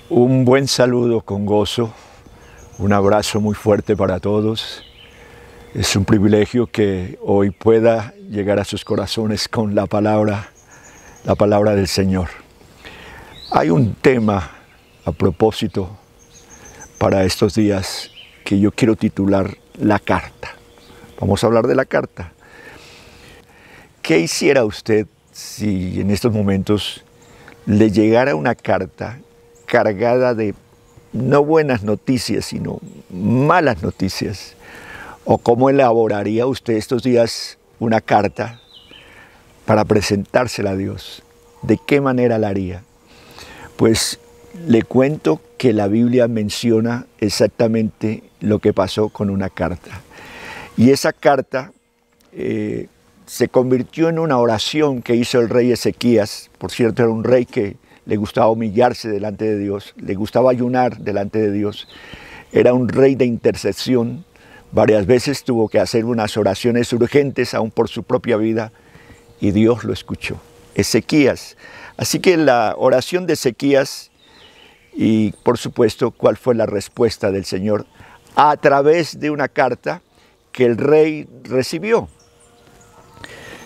Un buen saludo con gozo, un abrazo muy fuerte para todos. Es un privilegio que hoy pueda llegar a sus corazones con la palabra del Señor. Hay un tema a propósito para estos días que yo quiero titular La Carta. Vamos a hablar de la carta. ¿Qué hiciera usted si en estos momentos le llegara una carta cargada de no buenas noticias, sino malas noticias? ¿O cómo elaboraría usted estos días una carta para presentársela a Dios? ¿De qué manera la haría? Pues le cuento que la Biblia menciona exactamente lo que pasó con una carta. Y esa carta se convirtió en una oración que hizo el rey Ezequías. Por cierto, era un rey que le gustaba humillarse delante de Dios, le gustaba ayunar delante de Dios. Era un rey de intercesión. Varias veces tuvo que hacer unas oraciones urgentes, aún por su propia vida, y Dios lo escuchó. Ezequías. Así que la oración de Ezequías, y por supuesto, ¿cuál fue la respuesta del Señor? A través de una carta que el rey recibió.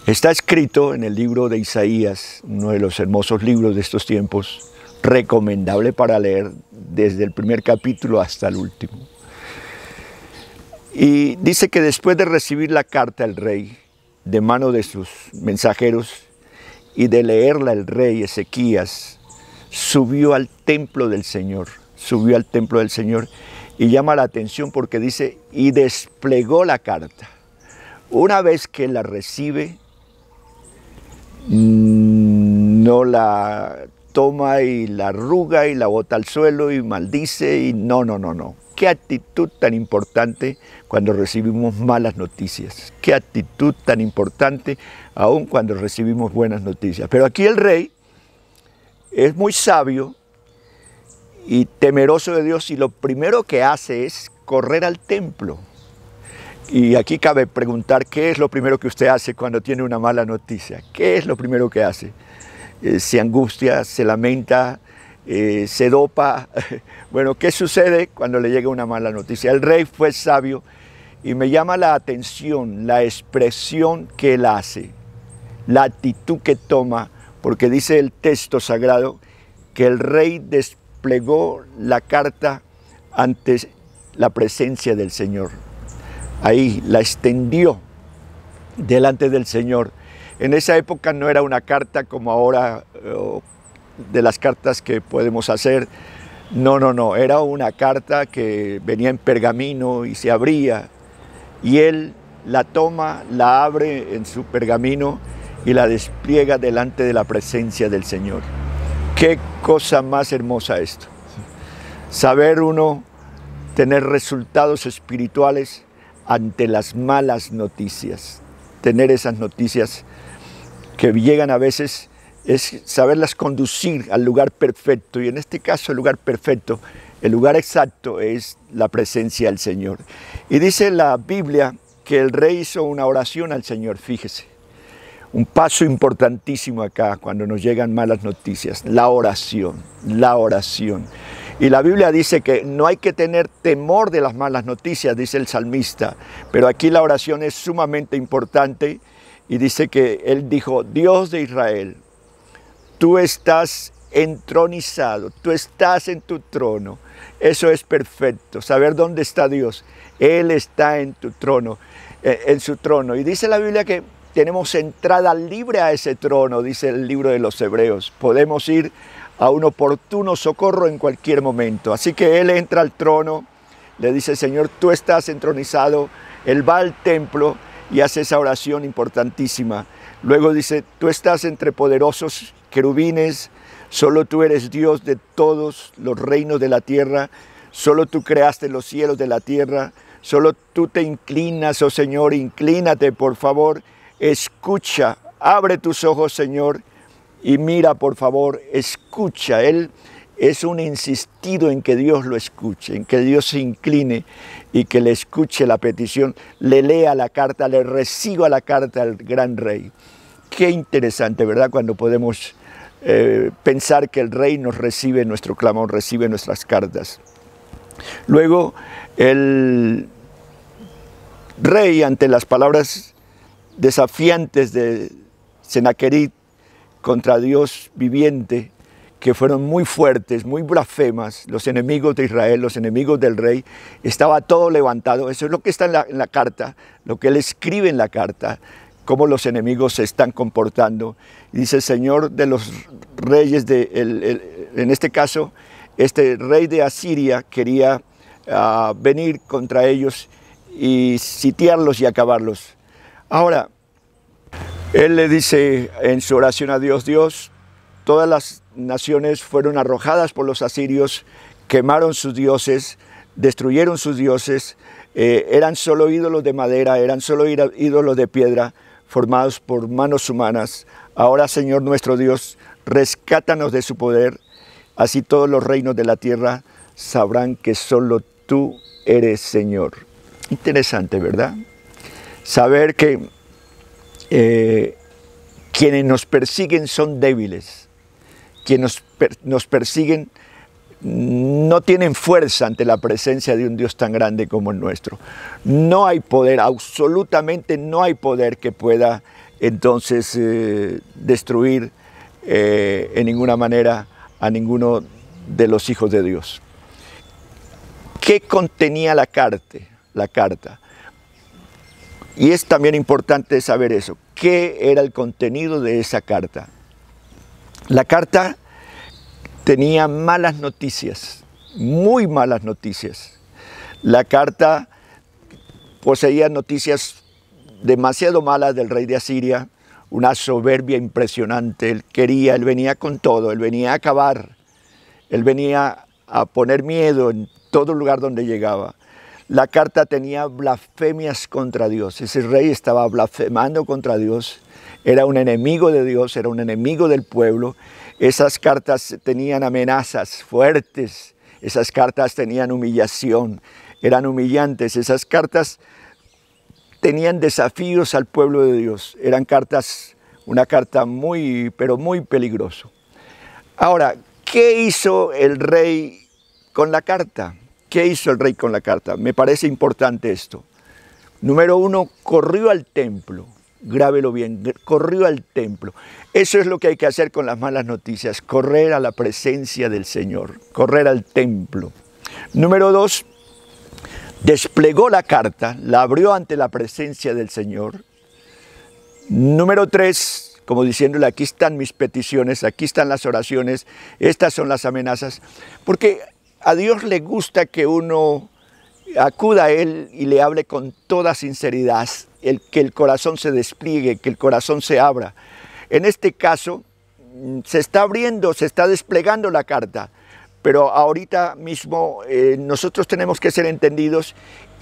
Está escrito en el libro de Isaías, uno de los hermosos libros de estos tiempos, recomendable para leer desde el primer capítulo hasta el último. Y dice que después de recibir la carta el rey, de mano de sus mensajeros, y de leerla el rey Ezequías, subió al templo del Señor, y llama la atención porque dice, y desplegó la carta. Una vez que la recibe, no la toma y la arruga y la bota al suelo y maldice y no. Qué actitud tan importante cuando recibimos malas noticias. Qué actitud tan importante aún cuando recibimos buenas noticias. Pero aquí el rey es muy sabio y temeroso de Dios y lo primero que hace es correr al templo. Y aquí cabe preguntar, ¿qué es lo primero que usted hace cuando tiene una mala noticia? ¿Qué es lo primero que hace? ¿Se angustia, se lamenta, se dopa? Bueno, ¿qué sucede cuando le llega una mala noticia? El rey fue sabio y me llama la atención la expresión que él hace, la actitud que toma, porque dice el texto sagrado que el rey desplegó la carta ante la presencia del Señor. Ahí la extendió delante del Señor. En esa época no era una carta como ahora, de las cartas que podemos hacer. No, era una carta que venía en pergamino y se abría. Y él la toma, la abre en su pergamino y la despliega delante de la presencia del Señor. Qué cosa más hermosa esto. Saber uno tener resultados espirituales ante las malas noticias, tener esas noticias que llegan a veces, es saberlas conducir al lugar perfecto, y en este caso el lugar perfecto, el lugar exacto es la presencia del Señor. Y dice la Biblia que el rey hizo una oración al Señor, fíjese, un paso importantísimo acá cuando nos llegan malas noticias, la oración. Y la Biblia dice que no hay que tener temor de las malas noticias, dice el salmista, pero aquí la oración es sumamente importante y dice que él dijo, Dios de Israel, tú estás entronizado, tú estás en tu trono. Eso es perfecto, saber dónde está Dios. Él está en tu trono, en su trono. Y dice la Biblia que tenemos entrada libre a ese trono, dice el libro de los Hebreos. Podemos ir a un oportuno socorro en cualquier momento. Así que él entra al trono, le dice, Señor, tú estás entronizado. Él va al templo y hace esa oración importantísima. Luego dice, tú estás entre poderosos querubines, solo tú eres Dios de todos los reinos de la tierra, solo tú creaste los cielos de la tierra, solo tú te inclinas, oh Señor, inclínate por favor, escucha, abre tus ojos, Señor, y mira, por favor, escucha. Él es un insistido en que Dios lo escuche, en que Dios se incline y que le escuche la petición, le lea la carta, le reciba la carta al gran rey. Qué interesante, ¿verdad? Cuando podemos pensar que el rey nos recibe nuestro clamor, recibe nuestras cartas. Luego, el rey, ante las palabras desafiantes de Senaquerib contra Dios viviente, que fueron muy fuertes, muy blasfemas, los enemigos de Israel, los enemigos del rey, estaba todo levantado. Eso es lo que está en la carta, lo que él escribe en la carta, cómo los enemigos se están comportando. Y dice, el Señor de los reyes, en este caso, este rey de Asiria quería venir contra ellos y sitiarlos y acabarlos. Ahora, él le dice en su oración a Dios, Dios, todas las naciones fueron arrojadas por los asirios, quemaron sus dioses, destruyeron sus dioses, eran solo ídolos de madera, eran solo ídolos de piedra, formados por manos humanas. Ahora, Señor nuestro Dios, rescátanos de su poder, así todos los reinos de la tierra sabrán que solo tú eres Señor. Interesante, ¿verdad? Saber que quienes nos persiguen son débiles. Quienes nos persiguen no tienen fuerza ante la presencia de un Dios tan grande como el nuestro. No hay poder, absolutamente no hay poder que pueda entonces destruir en ninguna manera a ninguno de los hijos de Dios. ¿Qué contenía la carta? Y es también importante saber eso. ¿Qué era el contenido de esa carta? La carta tenía malas noticias, muy malas noticias. La carta poseía noticias demasiado malas del rey de Asiria, una soberbia impresionante. Él venía con todo, él venía a acabar, él venía a poner miedo en todo lugar donde llegaba. La carta tenía blasfemias contra Dios. Ese rey estaba blasfemando contra Dios. Era un enemigo de Dios, era un enemigo del pueblo. Esas cartas tenían amenazas fuertes. Esas cartas tenían humillación. Eran humillantes. Esas cartas tenían desafíos al pueblo de Dios. Eran cartas, una carta muy, pero muy peligrosa. Ahora, ¿qué hizo el rey con la carta? ¿Qué hizo el rey con la carta? Me parece importante esto. Número uno, corrió al templo. Grábelo bien, corrió al templo. Eso es lo que hay que hacer con las malas noticias, correr a la presencia del Señor, correr al templo. Número dos, desplegó la carta, la abrió ante la presencia del Señor. Número tres, como diciéndole, aquí están mis peticiones, aquí están las oraciones, estas son las amenazas, porque a Dios le gusta que uno acuda a Él y le hable con toda sinceridad, que el corazón se despliegue, que el corazón se abra. En este caso, se está abriendo, se está desplegando la carta, pero ahorita mismo nosotros tenemos que ser entendidos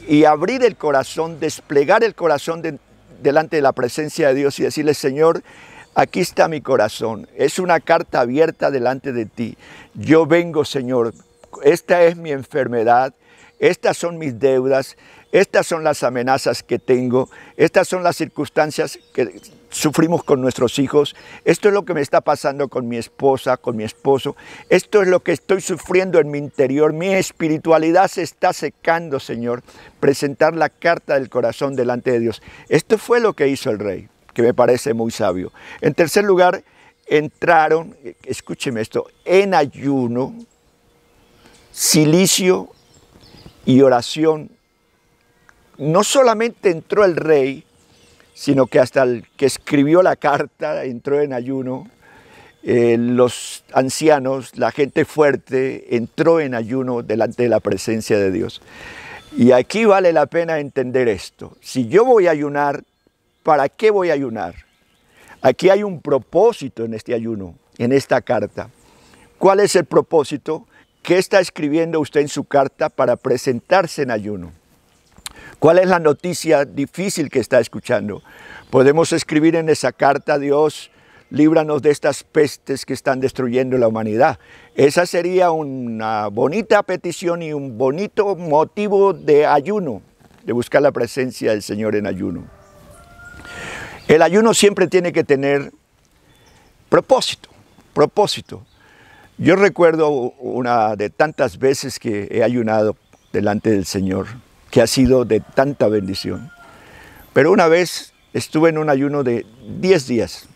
y abrir el corazón, desplegar el corazón delante de la presencia de Dios y decirle, Señor, aquí está mi corazón, es una carta abierta delante de ti. Yo vengo, Señor, esta es mi enfermedad, estas son mis deudas, estas son las amenazas que tengo, estas son las circunstancias que sufrimos con nuestros hijos, esto es lo que me está pasando con mi esposa, con mi esposo, esto es lo que estoy sufriendo en mi interior, mi espiritualidad se está secando, Señor. Presentar la carta del corazón delante de Dios. Esto fue lo que hizo el rey, que me parece muy sabio. En tercer lugar, entraron, escúcheme esto, en ayuno, cilicio y oración. No solamente entró el rey, sino que hasta el que escribió la carta entró en ayuno. Los ancianos, la gente fuerte, entró en ayuno delante de la presencia de Dios. Y aquí vale la pena entender esto. Si yo voy a ayunar, ¿para qué voy a ayunar? Aquí hay un propósito en este ayuno, en esta carta. ¿Cuál es el propósito? ¿Qué está escribiendo usted en su carta para presentarse en ayuno? ¿Cuál es la noticia difícil que está escuchando? Podemos escribir en esa carta, Dios, líbranos de estas pestes que están destruyendo la humanidad. Esa sería una bonita petición y un bonito motivo de ayuno, de buscar la presencia del Señor en ayuno. El ayuno siempre tiene que tener propósito. propósito. Yo recuerdo una de tantas veces que he ayunado delante del Señor, que ha sido de tanta bendición. Pero una vez estuve en un ayuno de 10 días.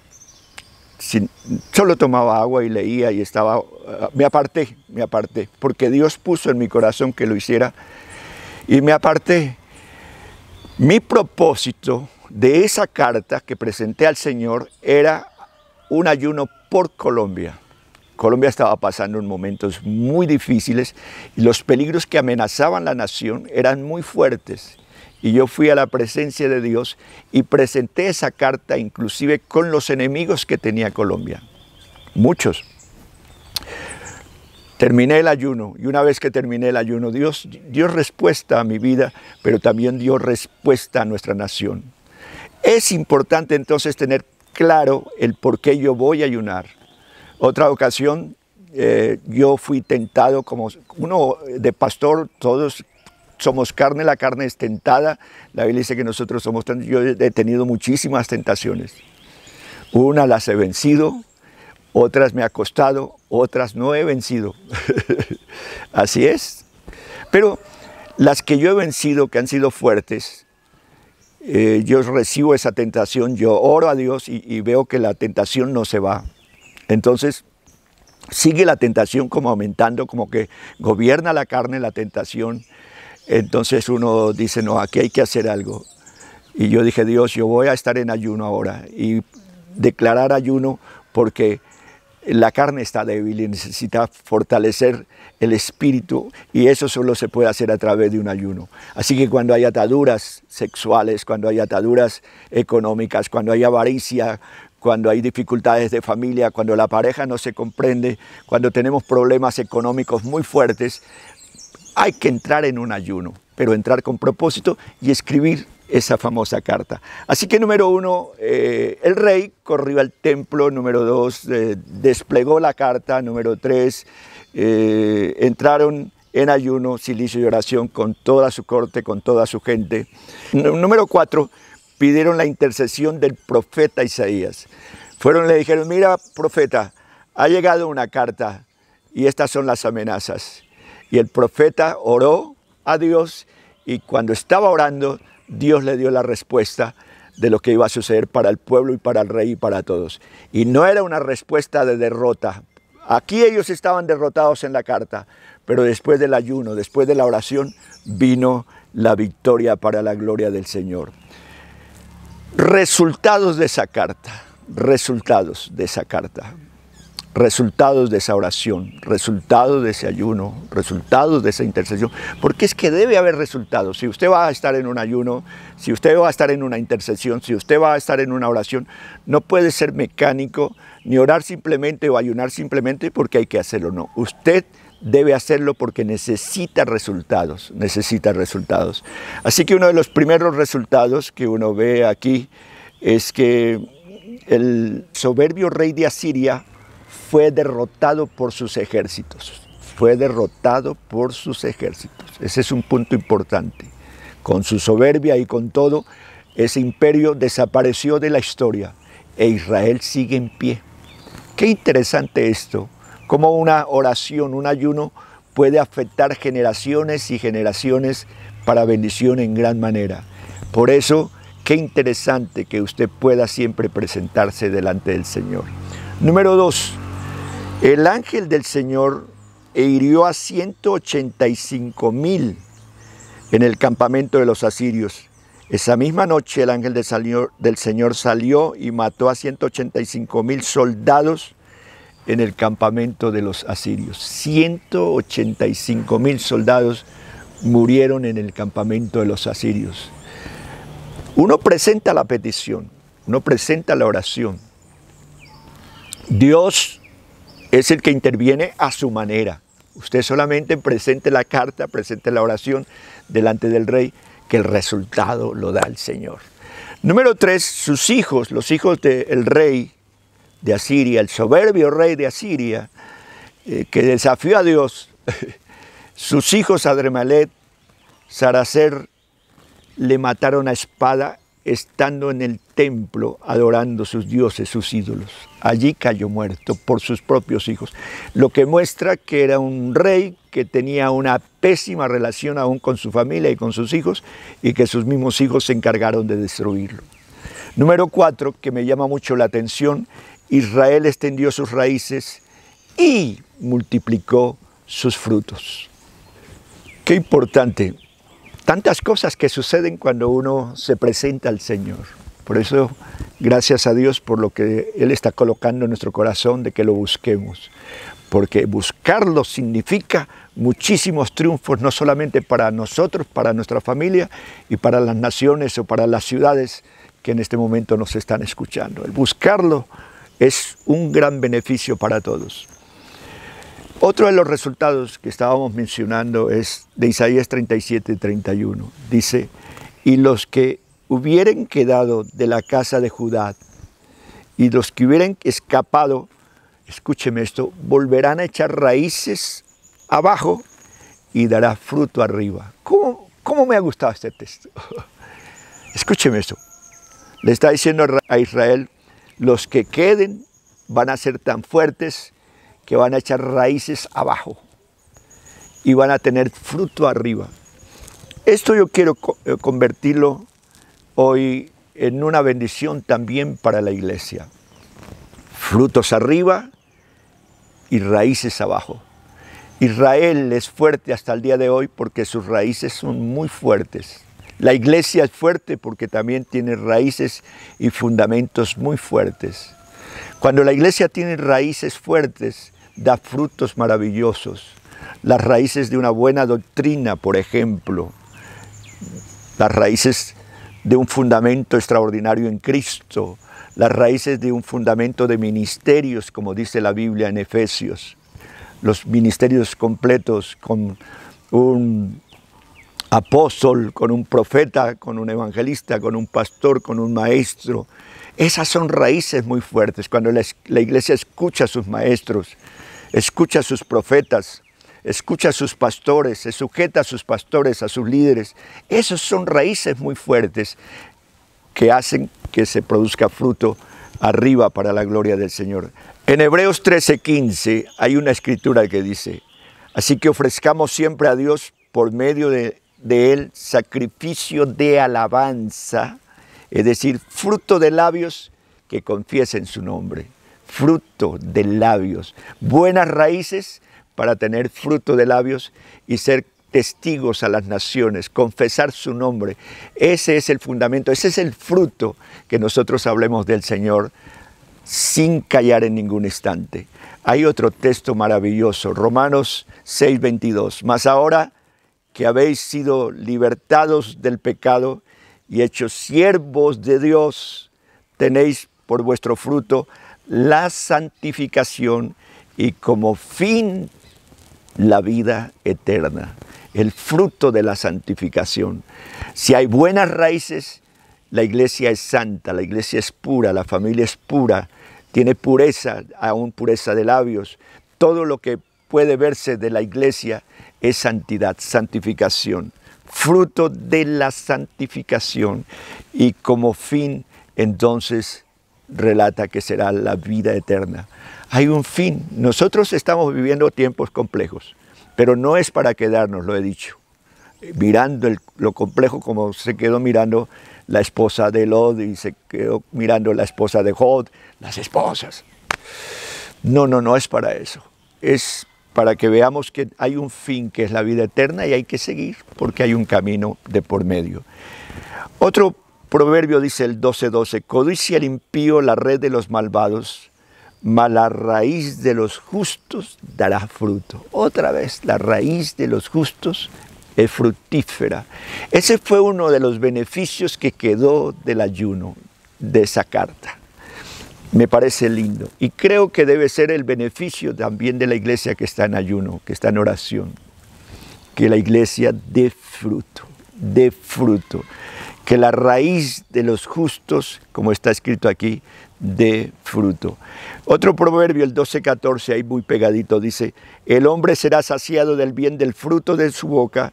Solo tomaba agua y leía y me aparté, porque Dios puso en mi corazón que lo hiciera y me aparté. Mi propósito de esa carta que presenté al Señor era un ayuno por Colombia. Colombia estaba pasando en momentos muy difíciles y los peligros que amenazaban la nación eran muy fuertes. Y yo fui a la presencia de Dios y presenté esa carta inclusive con los enemigos que tenía Colombia. Muchos. Terminé el ayuno y una vez que terminé el ayuno, Dios dio respuesta a mi vida, pero también dio respuesta a nuestra nación. Es importante entonces tener claro el por qué yo voy a ayunar. Otra ocasión yo fui tentado como uno de pastor, todos somos carne, la carne es tentada. La Biblia dice que nosotros somos tentados. Yo he tenido muchísimas tentaciones. Unas las he vencido, otras me ha costado, otras no he vencido. Así es. Pero las que yo he vencido, que han sido fuertes, yo recibo esa tentación, yo oro a Dios y veo que la tentación no se va. Entonces, sigue la tentación como aumentando, como que gobierna la carne la tentación. Entonces uno dice, no, aquí hay que hacer algo. Y yo dije, Dios, yo voy a estar en ayuno ahora y declarar ayuno porque la carne está débil y necesita fortalecer el espíritu y eso solo se puede hacer a través de un ayuno. Así que cuando hay ataduras sexuales, cuando hay ataduras económicas, cuando hay avaricia, cuando hay dificultades de familia, cuando la pareja no se comprende, cuando tenemos problemas económicos muy fuertes, hay que entrar en un ayuno, pero entrar con propósito y escribir esa famosa carta. Así que número 1, el rey corrió al templo. Número 2, desplegó la carta. Número 3, entraron en ayuno, silicio y oración con toda su corte, con toda su gente. Número 4, pidieron la intercesión del profeta Isaías. Fueron y le dijeron, mira, profeta, ha llegado una carta y estas son las amenazas. Y el profeta oró a Dios y cuando estaba orando, Dios le dio la respuesta de lo que iba a suceder para el pueblo y para el rey y para todos. Y no era una respuesta de derrota. Aquí ellos estaban derrotados en la carta, pero después del ayuno, después de la oración, vino la victoria para la gloria del Señor. Resultados de esa carta, resultados de esa carta. Resultados de esa oración, resultados de ese ayuno, resultados de esa intercesión, porque es que debe haber resultados. Si usted va a estar en un ayuno, si usted va a estar en una intercesión, si usted va a estar en una oración, no puede ser mecánico, ni orar simplemente o ayunar simplemente porque hay que hacerlo, no. Usted debe hacerlo porque necesita resultados, necesita resultados. Así que uno de los primeros resultados que uno ve aquí es que el soberbio rey de Asiria fue derrotado por sus ejércitos. Fue derrotado por sus ejércitos. Ese es un punto importante. Con su soberbia y con todo, ese imperio desapareció de la historia e Israel sigue en pie. Qué interesante esto, cómo una oración, un ayuno puede afectar generaciones y generaciones para bendición en gran manera. Por eso, qué interesante que usted pueda siempre presentarse delante del Señor. Número 2. El ángel del Señor hirió a 185,000 en el campamento de los asirios. Esa misma noche el ángel del Señor salió y mató a 185,000 soldados en el campamento de los asirios. 185,000 soldados murieron en el campamento de los asirios. Uno presenta la petición, uno presenta la oración. Dios es el que interviene a su manera. Usted solamente presente la carta, presente la oración delante del rey, que el resultado lo da el Señor. Número 3, sus hijos, los hijos del rey de Asiria, el soberbio rey de Asiria, que desafió a Dios, sus hijos Adremelech, Sarazer, le mataron a espada estando en el templo adorando sus dioses, sus ídolos. Allí cayó muerto por sus propios hijos, lo que muestra que era un rey que tenía una pésima relación aún con su familia y con sus hijos, y que sus mismos hijos se encargaron de destruirlo. Número 4, que me llama mucho la atención: Israel extendió sus raíces y multiplicó sus frutos. Qué importante. Tantas cosas que suceden cuando uno se presenta al Señor. Por eso, gracias a Dios por lo que Él está colocando en nuestro corazón, de que lo busquemos. Porque buscarlo significa muchísimos triunfos, no solamente para nosotros, para nuestra familia y para las naciones o para las ciudades que en este momento nos están escuchando. El buscarlo es un gran beneficio para todos. Otro de los resultados que estábamos mencionando es de Isaías 37:31. Dice: y los que hubieren quedado de la casa de Judá y los que hubieran escapado, escúcheme esto, volverán a echar raíces abajo y dará fruto arriba. ¿Cómo me ha gustado este texto? Escúcheme esto. Le está diciendo a Israel: los que queden van a ser tan fuertes que van a echar raíces abajo y van a tener fruto arriba. Esto yo quiero convertirlo hoy en una bendición también para la iglesia. Frutos arriba y raíces abajo. Israel es fuerte hasta el día de hoy porque sus raíces son muy fuertes. La iglesia es fuerte porque también tiene raíces y fundamentos muy fuertes. Cuando la iglesia tiene raíces fuertes, da frutos maravillosos. Las raíces de una buena doctrina, por ejemplo. Las raíces de un fundamento extraordinario en Cristo. Las raíces de un fundamento de ministerios, como dice la Biblia en Efesios. Los ministerios completos con un apóstol, con un profeta, con un evangelista, con un pastor, con un maestro. Esas son raíces muy fuertes. Cuando la iglesia escucha a sus maestros, escucha a sus profetas, escucha a sus pastores, se sujeta a sus pastores, a sus líderes. Esas son raíces muy fuertes que hacen que se produzca fruto arriba para la gloria del Señor. En Hebreos 13:15 hay una escritura que dice: así que ofrezcamos siempre a Dios por medio de Él sacrificio de alabanza, es decir, fruto de labios que confiesen su nombre. Fruto de labios, buenas raíces para tener fruto de labios y ser testigos a las naciones, confesar su nombre. Ese es el fundamento, ese es el fruto que nosotros hablemos del Señor sin callar en ningún instante. Hay otro texto maravilloso, Romanos 6:22. Mas ahora que habéis sido libertados del pecado y hechos siervos de Dios, tenéis por vuestro fruto la santificación y como fin la vida eterna. El fruto de la santificación. Si hay buenas raíces, la iglesia es santa, la iglesia es pura, la familia es pura, tiene pureza, aún pureza de labios. Todo lo que puede verse de la iglesia es santidad, santificación. Fruto de la santificación y como fin entonces relata que será la vida eterna. Hay un fin. Nosotros estamos viviendo tiempos complejos, pero no es para quedarnos, lo he dicho. Mirando lo complejo como se quedó mirando la esposa de Lot y se quedó mirando la esposa de Jod, las esposas. No es para eso. Es para que veamos que hay un fin que es la vida eterna y hay que seguir porque hay un camino de por medio. Otro proverbio dice el 12:12, codicia el impío la red de los malvados, mas la raíz de los justos dará fruto. Otra vez, la raíz de los justos es fructífera. Ese fue uno de los beneficios que quedó del ayuno de esa carta. Me parece lindo y creo que debe ser el beneficio también de la iglesia que está en ayuno, que está en oración. Que la iglesia dé fruto, que la raíz de los justos, como está escrito aquí, dé fruto. Otro proverbio, el 12:14, ahí muy pegadito, dice: el hombre será saciado del bien del fruto de su boca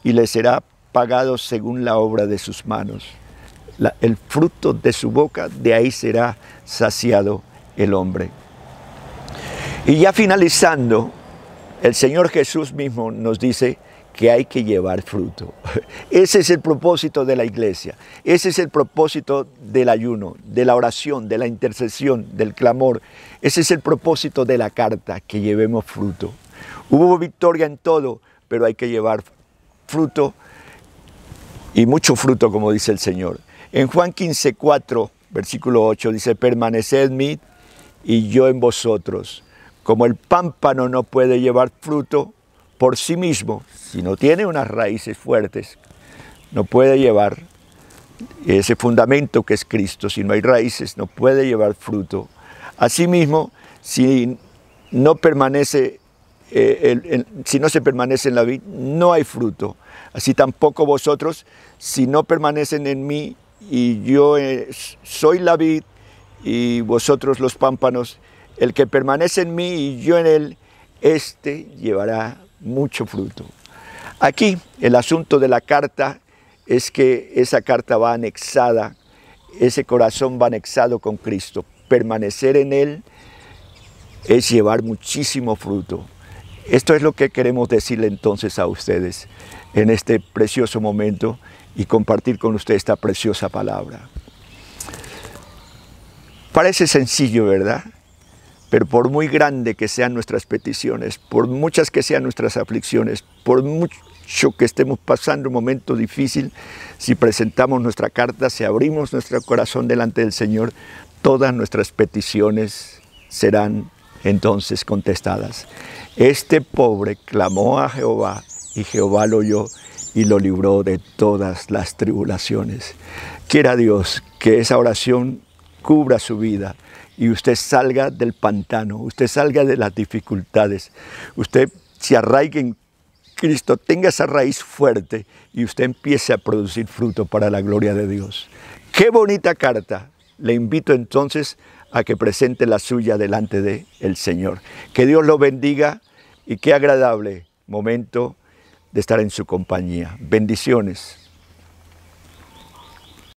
y le será pagado según la obra de sus manos. el fruto de su boca, de ahí será saciado el hombre. Y ya finalizando, el Señor Jesús mismo nos dice que hay que llevar fruto. Ese es el propósito de la iglesia, ese es el propósito del ayuno, de la oración, de la intercesión, del clamor. Ese es el propósito de la carta, que llevemos fruto. Hubo victoria en todo, pero hay que llevar fruto, y mucho fruto, como dice el Señor. En Juan 15:4, versículo 8, dice: permaneced en mí y yo en vosotros. Como el pámpano no puede llevar fruto por sí mismo, si no tiene unas raíces fuertes, no puede llevar ese fundamento que es Cristo. Si no hay raíces, no puede llevar fruto. Asimismo, si no se permanece en la vid, no hay fruto. Así tampoco vosotros, si no permanecen en mí, y yo soy la vid y vosotros los pámpanos, el que permanece en mí y yo en él, este llevará mucho fruto. Aquí el asunto de la carta es que esa carta va anexada, ese corazón va anexado con Cristo. Permanecer en él es llevar muchísimo fruto. Esto es lo que queremos decirle entonces a ustedes en este precioso momento y compartir con ustedes esta preciosa palabra. Parece sencillo, ¿verdad? Pero por muy grande que sean nuestras peticiones, por muchas que sean nuestras aflicciones, por mucho que estemos pasando un momento difícil, si presentamos nuestra carta, si abrimos nuestro corazón delante del Señor, todas nuestras peticiones serán entonces contestadas. Este pobre clamó a Jehová y Jehová lo oyó y lo libró de todas las tribulaciones. Quiera Dios que esa oración cubra su vida y usted salga del pantano, usted salga de las dificultades, usted se arraigue en Cristo, tenga esa raíz fuerte y usted empiece a producir fruto para la gloria de Dios. ¡Qué bonita carta! Le invito entonces a que presente la suya delante del Señor. Que Dios lo bendiga y qué agradable momento de estar en su compañía. Bendiciones.